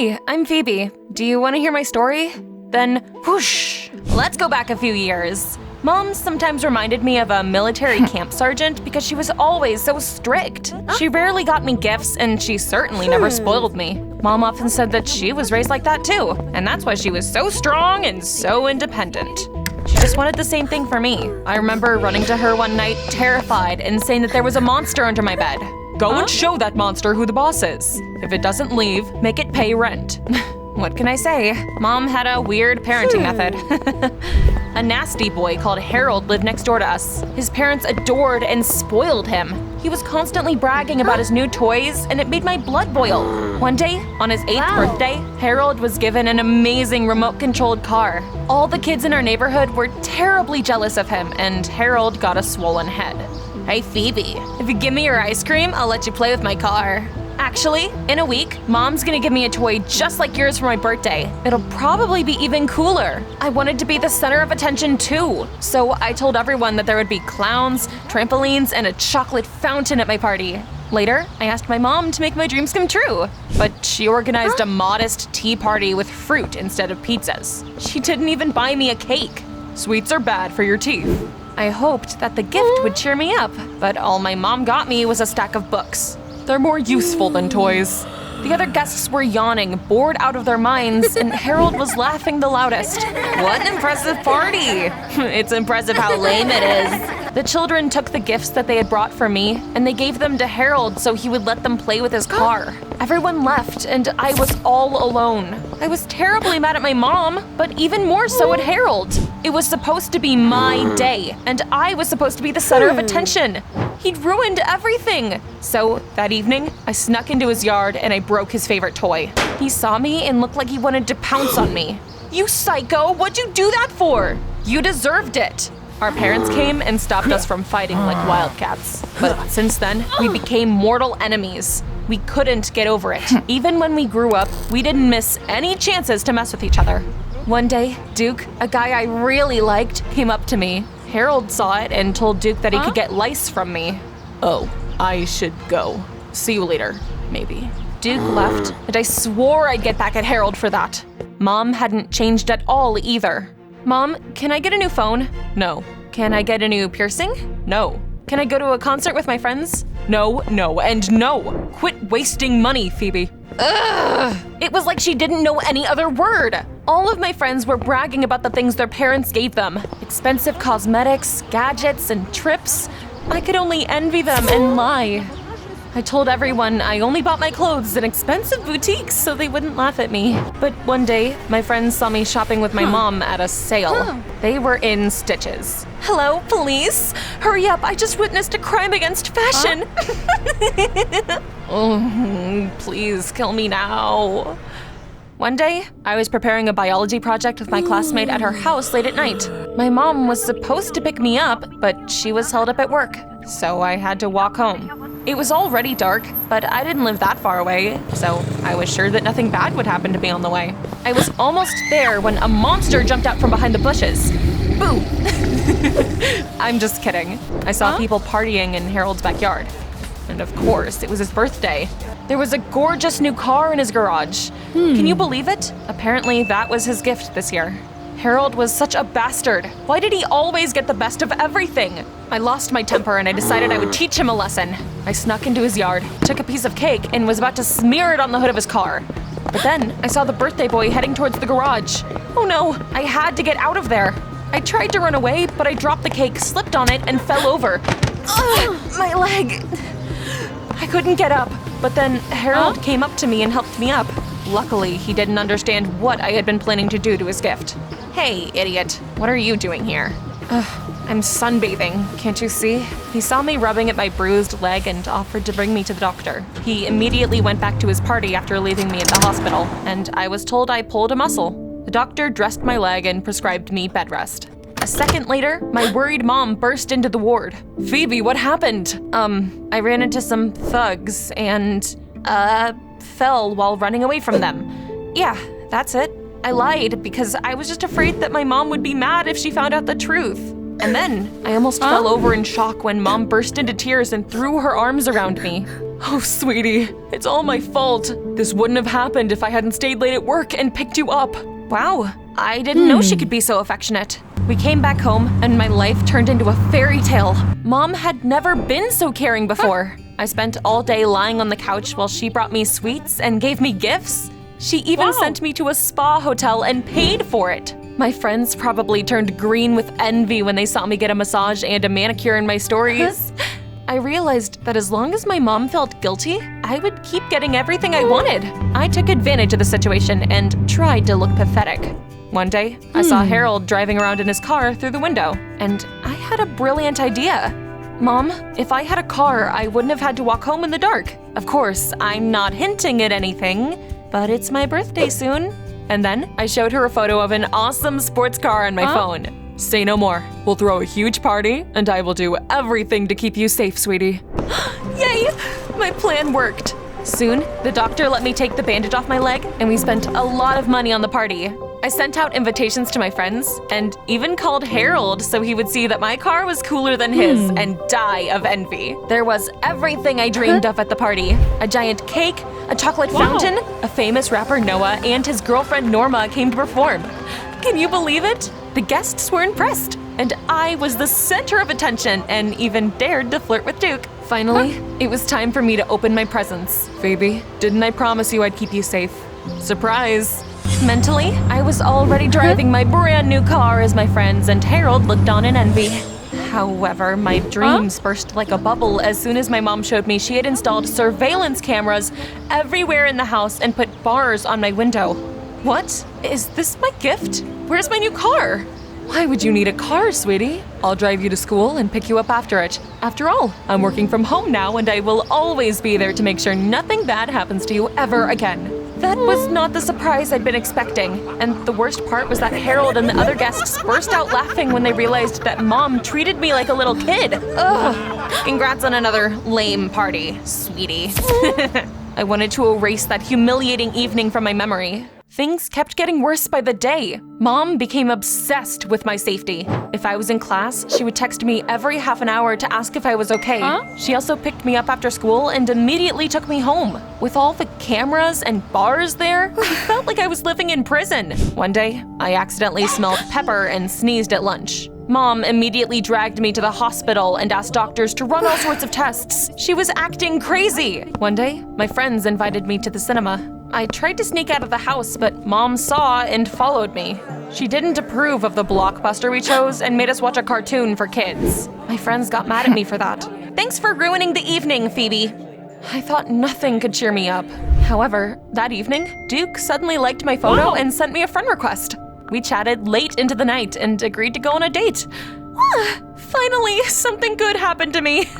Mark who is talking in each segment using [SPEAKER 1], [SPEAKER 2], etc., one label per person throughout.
[SPEAKER 1] Hi, I'm Phoebe. Do you want to hear my story? Then, whoosh, let's go back a few years. Mom sometimes reminded me of a military camp sergeant because she was always so strict. She rarely got me gifts, and she certainly never spoiled me. Mom often said that she was raised like that too, and that's why she was so strong and so independent. She just wanted the same thing for me. I remember running to her one night, terrified, and saying that there was a monster under my bed. Go and show that monster who the boss is. If it doesn't leave, make it pay rent. What can I say? Mom had a weird parenting method. A nasty boy called Harold lived next door to us. His parents adored and spoiled him. He was constantly bragging about his new toys, and it made my blood boil. One day, on his 8th birthday, Harold was given an amazing remote-controlled car. All the kids in our neighborhood were terribly jealous of him, and Harold got a swollen head. Hey Phoebe, if you give me your ice cream, I'll let you play with my car. Actually, in a week, Mom's gonna give me a toy just like yours for my birthday. It'll probably be even cooler. I wanted to be the center of attention too, so I told everyone that there would be clowns, trampolines, and a chocolate fountain at my party. Later, I asked my mom to make my dreams come true, but she organized a modest tea party with fruit instead of pizzas. She didn't even buy me a cake. Sweets are bad for your teeth. I hoped that the gift would cheer me up, but all my mom got me was a stack of books. They're more useful than toys. The other guests were yawning, bored out of their minds, and Harold was laughing the loudest. What an impressive party! It's impressive how lame it is. The children took the gifts that they had brought for me, and they gave them to Harold so he would let them play with his car. Everyone left, and I was all alone. I was terribly mad at my mom, but even more so at Harold. It was supposed to be my day, and I was supposed to be the center of attention. He'd ruined everything. So that evening, I snuck into his yard and I broke his favorite toy. He saw me and looked like he wanted to pounce on me. You psycho, what'd you do that for? You deserved it. Our parents came and stopped us from fighting like wildcats. But since then, we became mortal enemies. We couldn't get over it. Even when we grew up, we didn't miss any chances to mess with each other. One day, Duke, a guy I really liked, came up to me. Harold saw it and told Duke that he could get lice from me. Oh, I should go. See you later, maybe. Duke left, and I swore I'd get back at Harold for that. Mom hadn't changed at all either. Mom, can I get a new phone? No. Can I get a new piercing? No. Can I go to a concert with my friends? No, no, and no. Quit wasting money, Phoebe. Ugh! It was like she didn't know any other word. All of my friends were bragging about the things their parents gave them. Expensive cosmetics, gadgets, and trips. I could only envy them and lie. I told everyone I only bought my clothes in expensive boutiques so they wouldn't laugh at me. But one day, my friends saw me shopping with my mom at a sale. They were in stitches. Hello, police! Hurry up, I just witnessed a crime against fashion! Oh, please kill me now. One day, I was preparing a biology project with my classmate at her house late at night. My mom was supposed to pick me up, but she was held up at work, so I had to walk home. It was already dark, but I didn't live that far away, so I was sure that nothing bad would happen to me on the way. I was almost there when a monster jumped out from behind the bushes. Boom! I'm just kidding. I saw people partying in Harold's backyard. And of course, it was his birthday. There was a gorgeous new car in his garage. Can you believe it? Apparently, that was his gift this year. Harold was such a bastard. Why did he always get the best of everything? I lost my temper and I decided I would teach him a lesson. I snuck into his yard, took a piece of cake, and was about to smear it on the hood of his car. But then, I saw the birthday boy heading towards the garage. Oh no, I had to get out of there. I tried to run away, but I dropped the cake, slipped on it, and fell over. Ugh, my leg. I couldn't get up, but then Harold came up to me and helped me up. Luckily, he didn't understand what I had been planning to do to his gift. Hey, idiot, what are you doing here? I'm sunbathing, can't you see? He saw me rubbing at my bruised leg and offered to bring me to the doctor. He immediately went back to his party after leaving me at the hospital, and I was told I pulled a muscle. The doctor dressed my leg and prescribed me bed rest. A second later, my worried mom burst into the ward. Phoebe, what happened? I ran into some thugs and, fell while running away from them. Yeah, that's it. I lied because I was just afraid that my mom would be mad if she found out the truth. And then I almost fell over in shock when Mom burst into tears and threw her arms around me. Oh, sweetie, it's all my fault. This wouldn't have happened if I hadn't stayed late at work and picked you up. Wow, I didn't know she could be so affectionate. We came back home and my life turned into a fairy tale. Mom had never been so caring before. I spent all day lying on the couch while she brought me sweets and gave me gifts. She even sent me to a spa hotel and paid for it. My friends probably turned green with envy when they saw me get a massage and a manicure in my stories. I realized that as long as my mom felt guilty, I would keep getting everything I wanted. I took advantage of the situation and tried to look pathetic. One day, I saw Harold driving around in his car through the window, and I had a brilliant idea. Mom, if I had a car, I wouldn't have had to walk home in the dark. Of course, I'm not hinting at anything, but it's my birthday soon. And then I showed her a photo of an awesome sports car on my phone. Say no more. We'll throw a huge party, and I will do everything to keep you safe, sweetie. Yay! My plan worked. Soon, the doctor let me take the bandage off my leg, and we spent a lot of money on the party. I sent out invitations to my friends, and even called Harold so he would see that my car was cooler than his and die of envy. There was everything I dreamed of at the party. A giant cake, a chocolate fountain, a famous rapper Noah, and his girlfriend Norma came to perform. Can you believe it? The guests were impressed, and I was the center of attention and even dared to flirt with Duke. Finally, it was time for me to open my presents. Phoebe, didn't I promise you I'd keep you safe? Surprise! Mentally, I was already driving my brand new car as my friends and Harold looked on in envy. However, my dreams burst like a bubble as soon as my mom showed me she had installed surveillance cameras everywhere in the house and put bars on my window. What? Is this my gift? Where's my new car? Why would you need a car, sweetie? I'll drive you to school and pick you up after it. After all, I'm working from home now and I will always be there to make sure nothing bad happens to you ever again. That was not the surprise I'd been expecting, and the worst part was that Harold and the other guests burst out laughing when they realized that Mom treated me like a little kid. Ugh. Congrats on another lame party, sweetie. I wanted to erase that humiliating evening from my memory. Things kept getting worse by the day. Mom became obsessed with my safety. If I was in class, she would text me every half an hour to ask if I was okay. She also picked me up after school and immediately took me home. With all the cameras and bars there, I felt like I was living in prison. One day, I accidentally smelled pepper and sneezed at lunch. Mom immediately dragged me to the hospital and asked doctors to run all sorts of tests. She was acting crazy. One day, my friends invited me to the cinema. I tried to sneak out of the house, but Mom saw and followed me. She didn't approve of the blockbuster we chose and made us watch a cartoon for kids. My friends got mad at me for that. Thanks for ruining the evening, Phoebe. I thought nothing could cheer me up. However, that evening, Duke suddenly liked my photo and sent me a friend request. We chatted late into the night and agreed to go on a date. Finally, something good happened to me.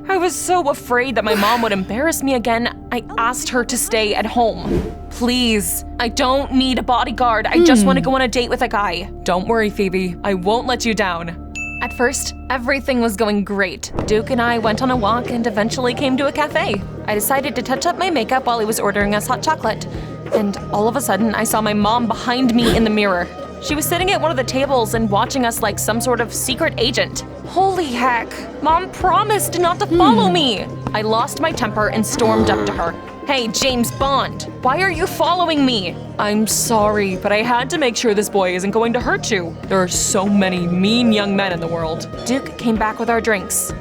[SPEAKER 1] I was so afraid that my mom would embarrass me again, I asked her to stay at home. Please, I don't need a bodyguard. I just want to go on a date with a guy. Don't worry, Phoebe. I won't let you down. At first, everything was going great. Duke and I went on a walk and eventually came to a cafe. I decided to touch up my makeup while he was ordering us hot chocolate. And all of a sudden, I saw my mom behind me in the mirror. She was sitting at one of the tables and watching us like some sort of secret agent. Holy heck, Mom promised not to follow me. I lost my temper and stormed up to her. Hey, James Bond, why are you following me? I'm sorry, but I had to make sure this boy isn't going to hurt you. There are so many mean young men in the world. Duke came back with our drinks.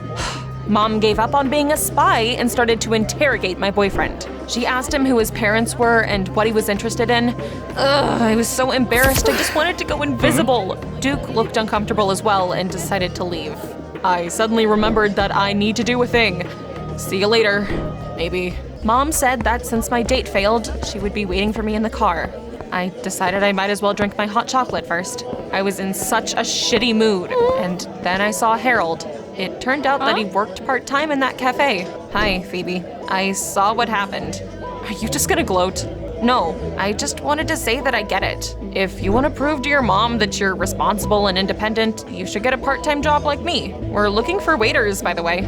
[SPEAKER 1] Mom gave up on being a spy and started to interrogate my boyfriend. She asked him who his parents were and what he was interested in. I was so embarrassed, I just wanted to go invisible. Duke looked uncomfortable as well and decided to leave. I suddenly remembered that I need to do a thing. See you later, maybe. Mom said that since my date failed, she would be waiting for me in the car. I decided I might as well drink my hot chocolate first. I was in such a shitty mood, and then I saw Harold. It turned out that he worked part-time in that cafe. Hi, Phoebe. I saw what happened. Are you just gonna gloat? No, I just wanted to say that I get it. If you want to prove to your mom that you're responsible and independent, you should get a part-time job like me. We're looking for waiters, by the way.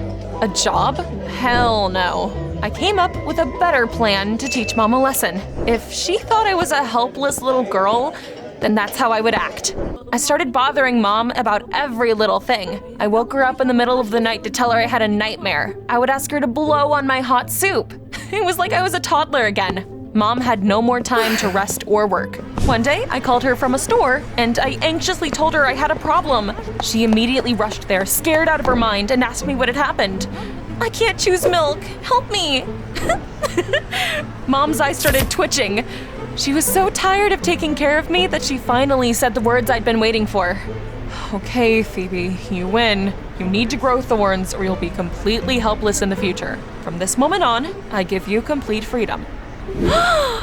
[SPEAKER 1] A job? Hell no. I came up with a better plan to teach Mom a lesson. If she thought I was a helpless little girl, then that's how I would act. I started bothering Mom about every little thing. I woke her up in the middle of the night to tell her I had a nightmare. I would ask her to blow on my hot soup. It was like I was a toddler again. Mom had no more time to rest or work. One day, I called her from a store, and I anxiously told her I had a problem. She immediately rushed there, scared out of her mind, and asked me what had happened. I can't choose milk. Help me. Mom's eyes started twitching. She was so tired of taking care of me that she finally said the words I'd been waiting for. Okay, Phoebe, you win. You need to grow thorns or you'll be completely helpless in the future. From this moment on, I give you complete freedom. Yay!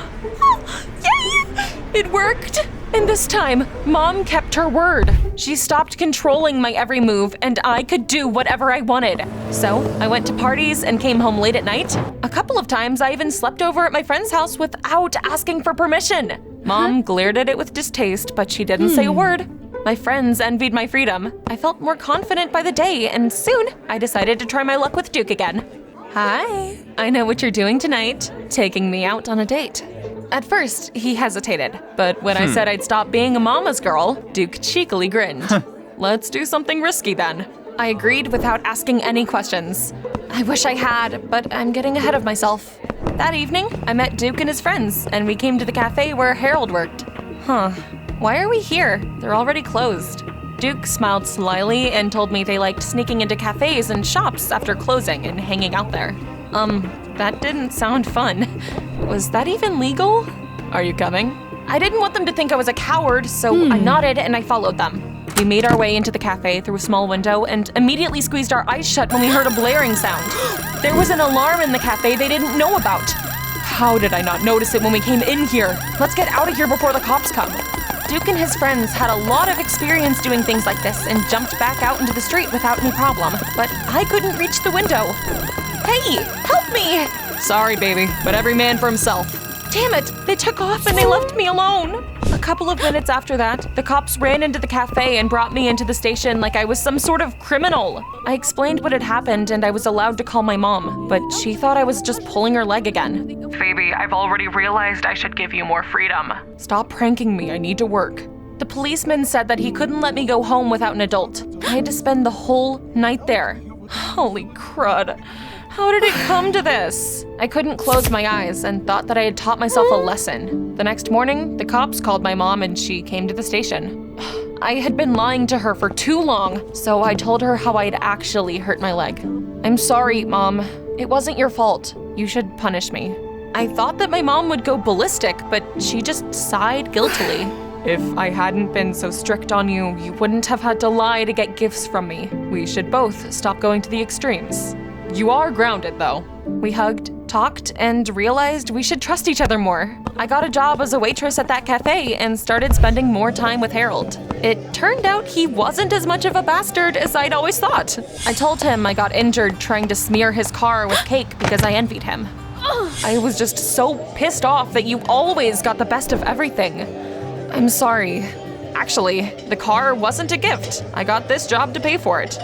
[SPEAKER 1] It worked! And this time, Mom kept her word. She stopped controlling my every move, and I could do whatever I wanted. So, I went to parties and came home late at night. A couple of times, I even slept over at my friend's house without asking for permission. Mom glared at it with distaste, but she didn't say a word. My friends envied my freedom. I felt more confident by the day, and soon, I decided to try my luck with Duke again. Hi, I know what you're doing tonight, taking me out on a date. At first, he hesitated, but when I said I'd stop being a mama's girl, Duke cheekily grinned. Let's do something risky then. I agreed without asking any questions. I wish I had, but I'm getting ahead of myself. That evening, I met Duke and his friends, and we came to the cafe where Harold worked. Why are we here? They're already closed. Duke smiled slyly and told me they liked sneaking into cafes and shops after closing and hanging out there. That didn't sound fun. Was that even legal? Are you coming? I didn't want them to think I was a coward, so I nodded and I followed them. We made our way into the cafe through a small window and immediately squeezed our eyes shut when we heard a blaring sound. There was an alarm in the cafe they didn't know about. How did I not notice it when we came in here? Let's get out of here before the cops come. Duke and his friends had a lot of experience doing things like this and jumped back out into the street without any problem, but I couldn't reach the window. Hey, help me! Sorry, baby, but every man for himself. Damn it, they took off and they left me alone. A couple of minutes after that, the cops ran into the cafe and brought me into the station like I was some sort of criminal. I explained what had happened and I was allowed to call my mom, but she thought I was just pulling her leg again. Phoebe, I've already realized I should give you more freedom. Stop pranking me, I need to work. The policeman said that he couldn't let me go home without an adult. I had to spend the whole night there. Holy crud. How did it come to this? I couldn't close my eyes and thought that I had taught myself a lesson. The next morning, the cops called my mom and she came to the station. I had been lying to her for too long, so I told her how I'd actually hurt my leg. I'm sorry, Mom. It wasn't your fault. You should punish me. I thought that my mom would go ballistic, but she just sighed guiltily. If I hadn't been so strict on you, you wouldn't have had to lie to get gifts from me. We should both stop going to the extremes. You are grounded, though. We hugged, talked, and realized we should trust each other more. I got a job as a waitress at that cafe and started spending more time with Harold. It turned out he wasn't as much of a bastard as I'd always thought. I told him I got injured trying to smear his car with cake because I envied him. I was just so pissed off that you always got the best of everything. I'm sorry. Actually, the car wasn't a gift. I got this job to pay for it.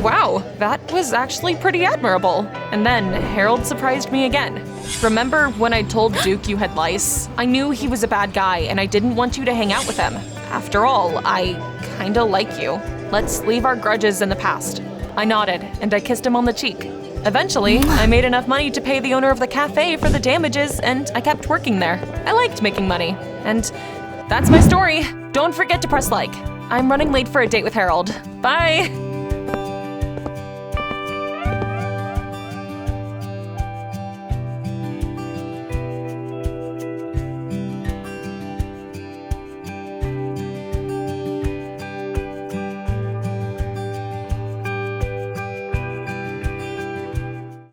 [SPEAKER 1] Wow, that was actually pretty admirable. And then Harold surprised me again. Remember when I told Duke you had lice? I knew he was a bad guy and I didn't want you to hang out with him. After all, I kinda like you. Let's leave our grudges in the past. I nodded and I kissed him on the cheek. Eventually, I made enough money to pay the owner of the cafe for the damages and I kept working there. I liked making money. And that's my story. Don't forget to press like. I'm running late for a date with Harold. Bye!